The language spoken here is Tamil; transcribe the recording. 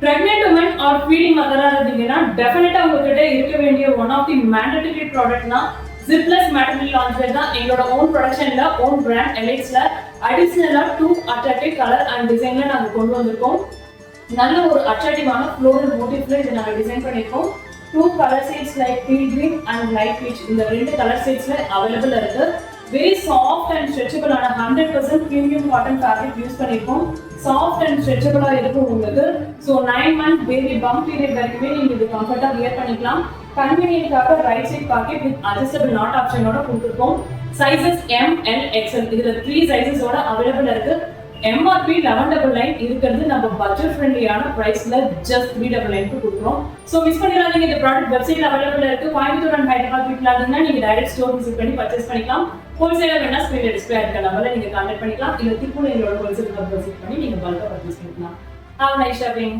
Pregnant women or feeding mother இருந்தீங்கன்னா டெஃபினட்டா உங்ககிட்ட இருக்க வேண்டிய ஒன் ஆஃப் தி மேண்டட்டரி ப்ராடக்ட்னா ஜிப்லெஸ் மேட்டர்னல் லான்ச்வேர் தான். எங்களோட ஓன் ப்ரொடக்ஷன்ல ஓன் பிராண்ட் எலெக்ஸ்ல அடிஷனலா 2 அட்ராக்டிவ் கலர் அண்ட் டிசைன்ல நாங்க கொண்டு வந்திருக்கோம். நல்ல ஒரு அட்ராக்டிவான ஃப்ளோரல் மோட்டிவ்ல இதை நாங்க டிசைன் பண்ணிருக்கோம். 2 colour shades like peel green and light peach, இந்த 2 கலர் ஷேட்ஸ்ல அவைலபிள் இருக்கு. வெரி சாஃப்ட் அண்ட் ஸ்ட்ரெச்சபிள் ஆன 100% பிரீமியம் காட்டன் ஃபேப்ரிக் யூஸ் பண்ணிருக்கோம். சாஃப்ட் அண்ட் ஸ்ட்ரெச்சபிளா இருக்கும் உங்களுக்கு. So 9 month baby bump period வரைக்குமே நீங்க இது கம்ஃபர்ட்டா வியர் பண்ணிக்கலாம். கன்வீனியன்ட்காக right side pocket with adjustable knot ஆப்ஷனோட கொடுத்துருக்கோம். சைசஸ் M, L, XL இதுல 3 சைசஸோட அவைலபிள் இருக்கு. MRP 1199 இருக்கிறது நம்ம பட்ஜெட் ஃப்ரெண்ட்லியான பிரைஸ்ல ஜஸ்ட் 399 கொடுக்குறோம். ஸோ மிஸ் பண்ணிடாதீங்க. இந்த ப்ராடக்ட் வெப்சைட்ல அவைலபிள் இருக்கு. கோயம்புத்தூர் அண்ட் ஹைதராபாத் வீட்டில் இருந்தீங்கன்னா நீங்க டைரக்ட் ஸ்டோர் விசிட் பண்ணி பர்ச்சேஸ் பண்ணிக்கலாம். ஹோல்சேலர் வேணா ஸ்கிரீன்ல டிஸ்பிளே இருக்க நம்பர்ல நீங்க கான்டாக்ட் பண்ணிக்கலாம். இல்ல திருப்பூர் எங்களோட ஹோல்சேல் விசிட் பண்ணி நீங்க பல்கா பர்ச்சேஸ் பண்ணிக்கலாம். Have nice shopping.